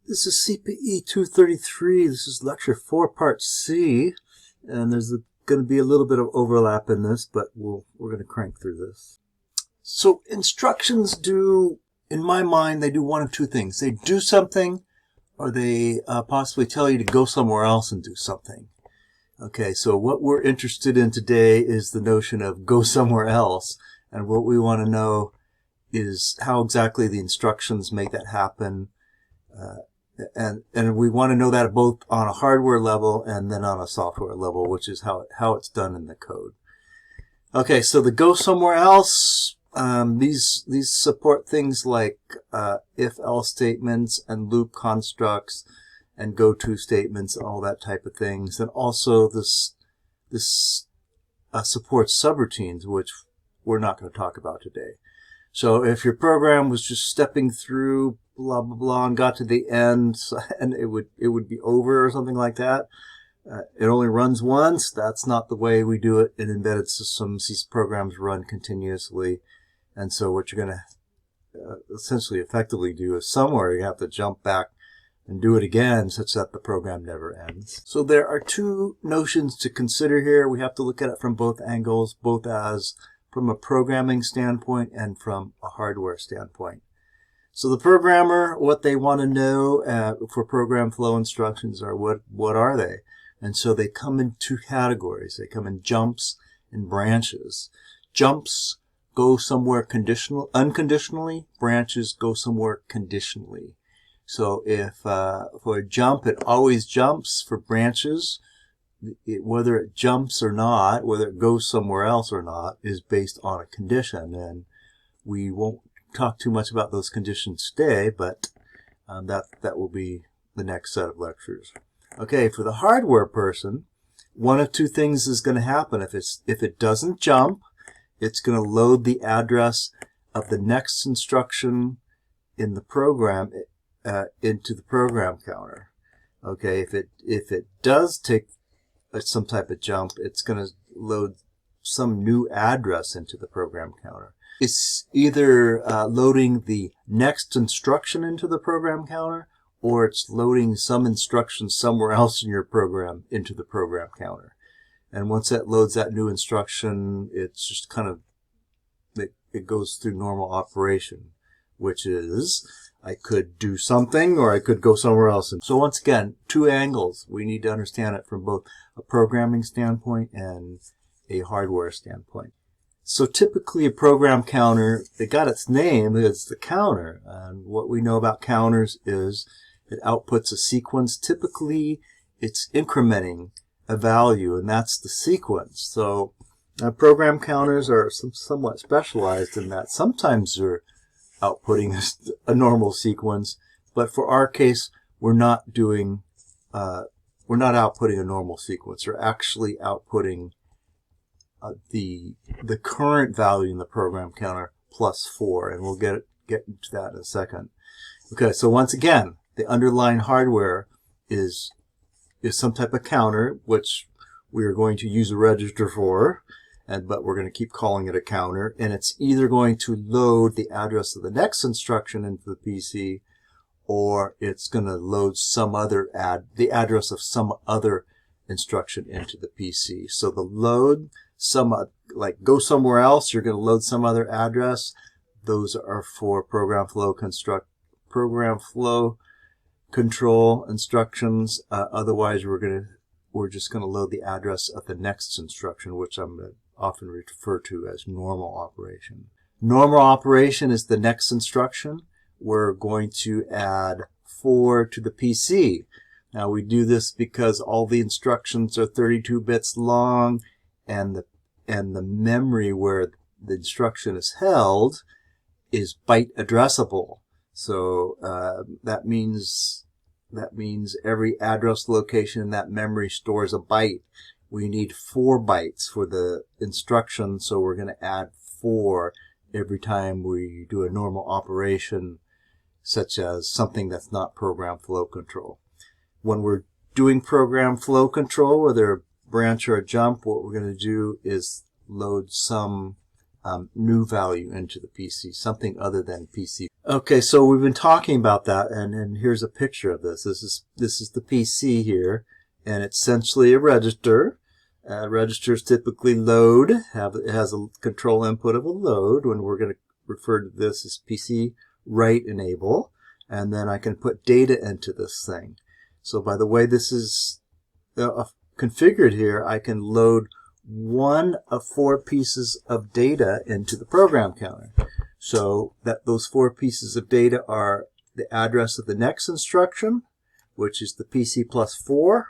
This is CPE 233. This is lecture 4, part C, and there's going to be a little bit of overlap in this, but we're going to crank through this. So instructions do, in my mind, they do one of two things. They do something, or they possibly tell you to go somewhere else and do something. Okay, so what we're interested in today is the notion of go somewhere else, and what we want to know is how exactly the instructions make that happen. And we want to know that both on a hardware level and then on a software level, which is how it's done in the code. Okay, so the go somewhere else, these support things like if-else statements and loop constructs and go-to statements, all that type of things. And also this supports subroutines, which we're not going to talk about today. So if your program was just stepping through blah blah blah and got to the end and it would be over or something like that, it only runs once. That's not the way we do it in embedded systems. These programs run continuously, and so what you're going to essentially effectively do is somewhere you have to jump back and do it again such that the program never ends. So there are two notions to consider here. We have to look at it from both angles, both as from a programming standpoint and from a hardware standpoint. So the programmer, what they want to know for program flow instructions are what are they? And so they come in two categories. They come in jumps and branches. Jumps go somewhere unconditionally. Branches go somewhere conditionally. So if for a jump, it always jumps. For branches, whether it jumps or not, whether it goes somewhere else or not, is based on a condition. And we won't talk too much about those conditions today, but that will be the next set of lectures. Okay, for the hardware person, one of two things is going to happen. If it doesn't jump, it's going to load the address of the next instruction in the program into the program counter. Okay, if it does take some type of jump, it's going to load some new address into the program counter. It's either loading the next instruction into the program counter, or it's loading some instruction somewhere else in your program into the program counter. And once that loads that new instruction, it's just kind of, it goes through normal operation, which is I could do something or I could go somewhere else. And so once again, two angles. We need to understand it from both a programming standpoint and a hardware standpoint. So typically a program counter, it got its name because it's the counter. And what we know about counters is it outputs a sequence. Typically it's incrementing a value, and that's the sequence. So program counters are somewhat specialized in that. Sometimes they're outputting a normal sequence, but for our case, we're not outputting a normal sequence. We're actually outputting the current value in the program counter plus 4, and we'll get into that in a second. Okay, so once again, the underlying hardware is some type of counter, which we are going to use a register for, but we're going to keep calling it a counter, and it's either going to load the address of the next instruction into the PC, or it's going to load the address of some other instruction into the PC. So the load, like go somewhere else, you're going to load some other address. Those are for program flow control instructions. Otherwise, we're just going to load the address of the next instruction, which I'm going to often refer to as normal operation. Normal operation is the next instruction. We're going to add 4 to the PC. Now we do this because all the instructions are 32 bits long, and the memory where the instruction is held is byte addressable. So that means every address location in that memory stores a byte. We need 4 bytes for the instruction, so we're going to add 4 every time we do a normal operation, such as something that's not program flow control. When we're doing program flow control, whether a branch or a jump, what we're going to do is load some new value into the PC, something other than PC. Okay, so we've been talking about that, and here's a picture of this. This is the PC here, and it's essentially a register. Registers typically load. It has a control input of a load. When we're going to refer to this as PC write enable, and then I can put data into this thing. So by the way this is configured here, I can load one of 4 pieces of data into the program counter. So that those 4 pieces of data are the address of the next instruction, which is the PC plus 4,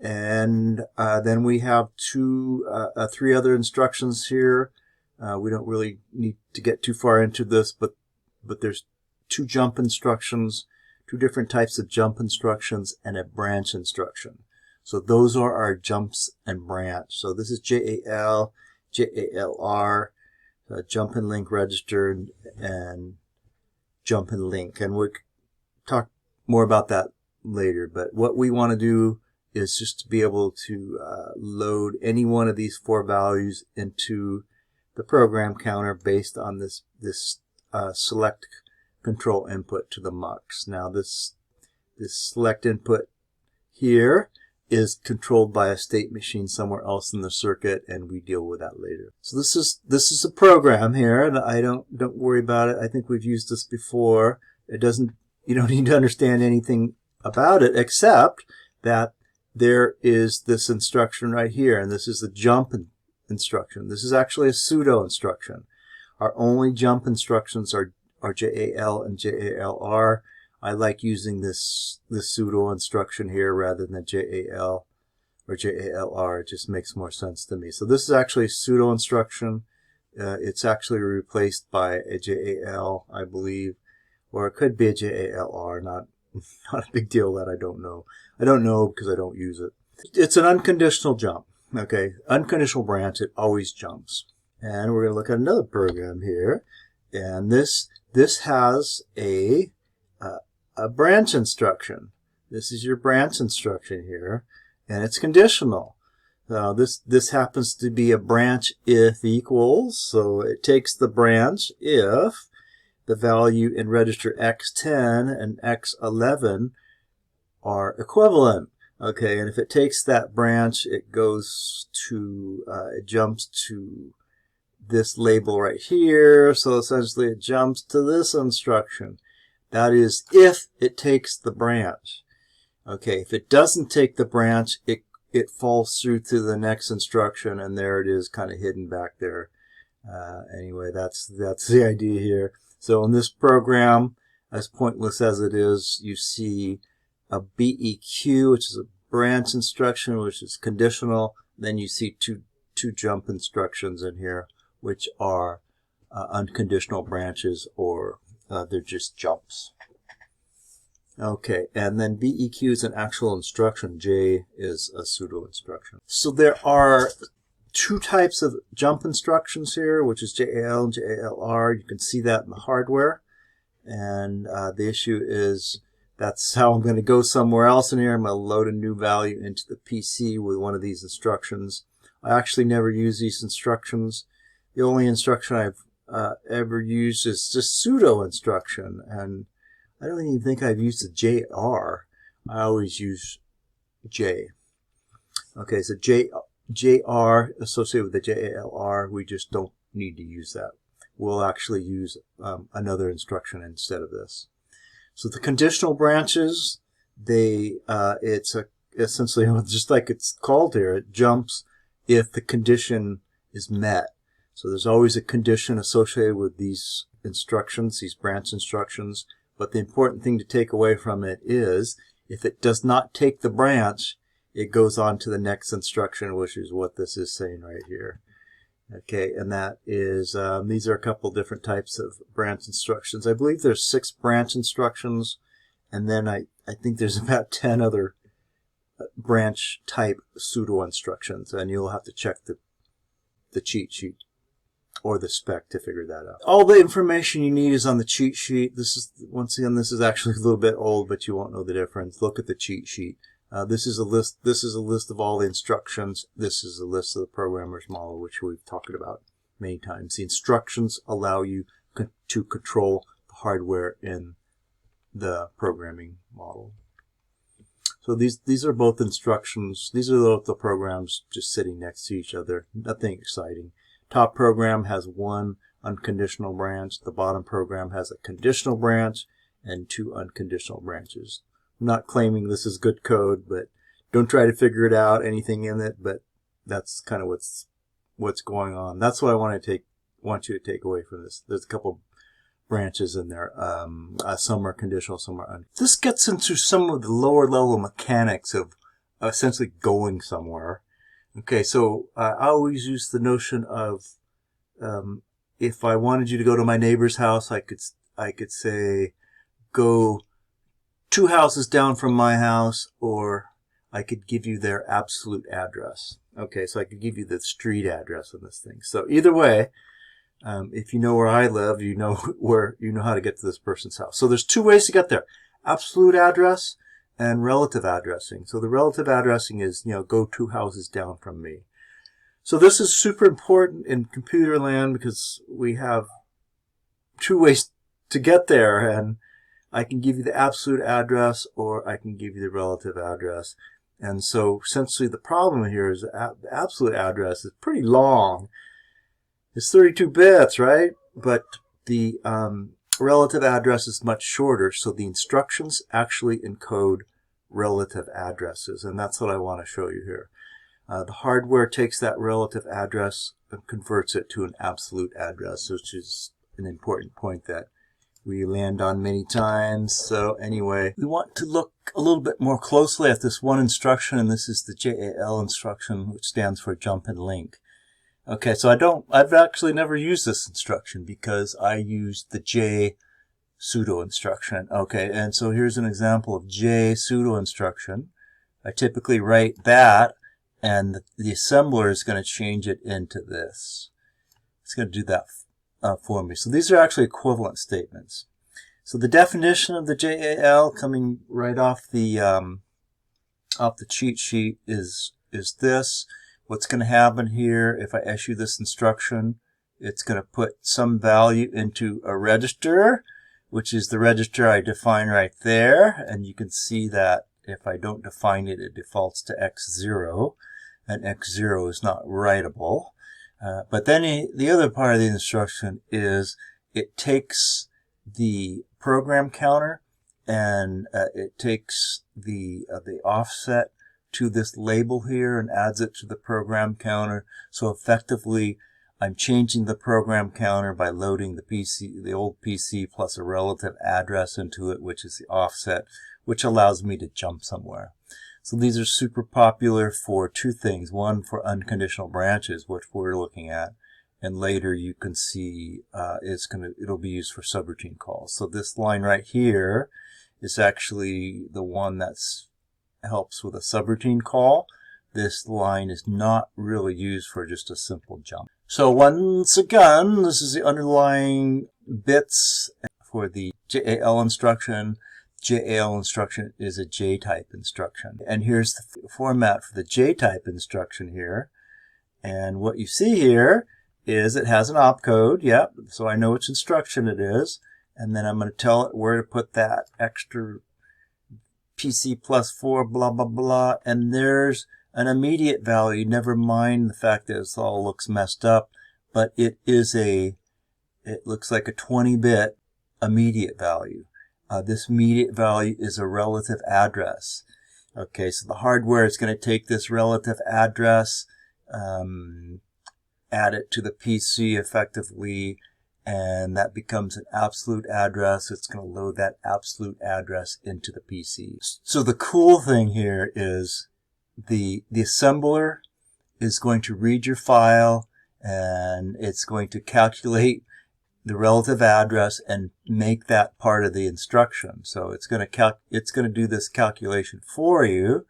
and then we have 3 other instructions here. We don't really need to get too far into this, but there's 2 jump instructions, 2 different types of jump instructions, and a branch instruction. So those are our jumps and branch. So this is JAL, JALR, jump and link register, and jump and link. And we'll talk more about that later. But what we want to do is just to be able to load any one of these 4 values into the program counter based on this select control input to the mux. Now this select input here is controlled by a state machine somewhere else in the circuit, and we deal with that later. So this is a program here, and I don't worry about it. I think we've used this before. You don't need to understand anything about it except that there is this instruction right here, and this is the jump instruction. This is actually a pseudo instruction. Our only jump instructions are JAL and JALR. I like using this pseudo instruction here rather than JAL or JALR. It just makes more sense to me. So this is actually a pseudo instruction. It's actually replaced by a JAL, I believe, or it could be a JALR. Not a big deal that I don't know. I don't know because I don't use it. It's an unconditional jump. Okay, unconditional branch. It always jumps. And we're going to look at another program here, and this has a branch instruction. This is your branch instruction here, and it's conditional. This happens to be a branch if equals, so it takes the branch if the value in register X10 and X11 are equivalent. Okay, and if it takes that branch, it goes to, it jumps to this label right here, so essentially it jumps to this instruction. That is if it takes the branch. Okay, if it doesn't take the branch, it falls through to the next instruction, and there it is, kind of hidden back there. Anyway, that's the idea here. So in this program, as pointless as it is, you see a BEQ, which is a branch instruction, which is conditional. Then you see two jump instructions in here, which are unconditional branches, or they're just jumps. Okay, and then BEQ is an actual instruction. J is a pseudo instruction. So there are 2 types of jump instructions here, which is JAL and JALR. You can see that in the hardware. And the issue is that's how I'm going to go somewhere else in here. I'm going to load a new value into the PC with one of these instructions. I actually never use these instructions. The only instruction I've ever used is just pseudo instruction, and I don't even think I've used the JR. I always use J. Okay, so JR associated with the JALR, we just don't need to use that. We'll actually use another instruction instead of this. So the conditional branches, it's essentially just like it's called here. It jumps if the condition is met. So there's always a condition associated with these instructions, these branch instructions. But the important thing to take away from it is if it does not take the branch, it goes on to the next instruction, which is what this is saying right here. Okay, and that is, these are a couple different types of branch instructions. I believe there's 6 branch instructions, and then I think there's about 10 other branch type pseudo instructions, and you'll have to check the cheat sheet or the spec to figure that out. All the information you need is on the cheat sheet. This is, once again, this is actually a little bit old, but you won't know the difference. Look at the cheat sheet. This is a list. This is a list of all the instructions. This is a list of the programmer's model, which we've talked about many times. The instructions allow you to control the hardware in the programming model. So these are both instructions. These are both the programs just sitting next to each other. Nothing exciting. Top program has one unconditional branch. The bottom program has a conditional branch and two unconditional branches. I'm not claiming this is good code, but don't try to figure it out, anything in it, but that's kind of what's going on. That's what I want you to take away from this. There's a couple branches in there. Some are conditional, some are unconditional. This gets into some of the lower level mechanics of essentially going somewhere. Okay, so I always use the notion of if I wanted you to go to my neighbor's house, I could say go 2 houses down from my house, or I could give you their absolute address. Okay, so I could give you the street address on this thing. So either way, if you know where I live, you know how to get to this person's house. So there's 2 ways to get there: absolute address and relative addressing. So the relative addressing is, go 2 houses down from me. So this is super important in computer land because we have 2 ways to get there, and I can give you the absolute address or I can give you the relative address. And so essentially the problem here is the absolute address is pretty long. It's 32 bits, right? But the relative address is much shorter, so the instructions actually encode relative addresses, and that's what I want to show you here. The hardware takes that relative address and converts it to an absolute address, which is an important point that we land on many times. So anyway, we want to look a little bit more closely at this one instruction, and this is the JAL instruction, which stands for jump and link. Okay, so I've actually never used this instruction because I used the J pseudo instruction. Okay, and so here's an example of J pseudo instruction. I typically write that, and the assembler is going to change it into this. It's going to do that for me. So these are actually equivalent statements. So the definition of the JAL, coming right off the cheat sheet, is this. What's going to happen here, if I issue this instruction, it's going to put some value into a register, which is the register I define right there. And you can see that if I don't define it, it defaults to X0, and X0 is not writable. But then the other part of the instruction is it takes the program counter and it takes the offset to this label here and adds it to the program counter. So effectively, I'm changing the program counter by loading the old PC plus a relative address into it, which is the offset, which allows me to jump somewhere. So these are super popular for 2 things. One, for unconditional branches, which we're looking at, and later you can see it'll be used for subroutine calls. So this line right here is actually the one that's helps with a subroutine call. This line is not really used for just a simple jump. So once again, this is the underlying bits for the JAL instruction. JAL instruction is a J-type instruction. And here's the format for the J-type instruction here. And what you see here is it has an opcode. Yep, so I know which instruction it is. And then I'm going to tell it where to put that extra PC plus 4, blah, blah, blah. And there's an immediate value. Never mind the fact that it all looks messed up. But it looks like a 20-bit immediate value. This immediate value is a relative address. Okay, so the hardware is going to take this relative address, add it to the PC effectively, and that becomes an absolute address. It's going to load that absolute address into the PC. So the cool thing here is the assembler is going to read your file, and it's going to calculate the relative address and make that part of the instruction. So it's going to do this calculation for you.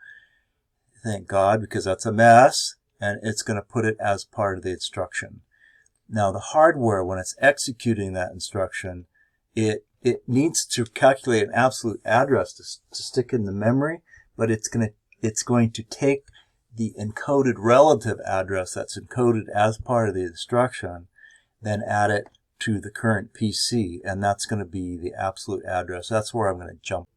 Thank God, because that's a mess, and it's going to put it as part of the instruction. Now the hardware, when it's executing that instruction, it needs to calculate an absolute address to stick in the memory, but it's going to take the encoded relative address that's encoded as part of the instruction, then add it to the current PC, and that's going to be the absolute address. That's where I'm going to jump.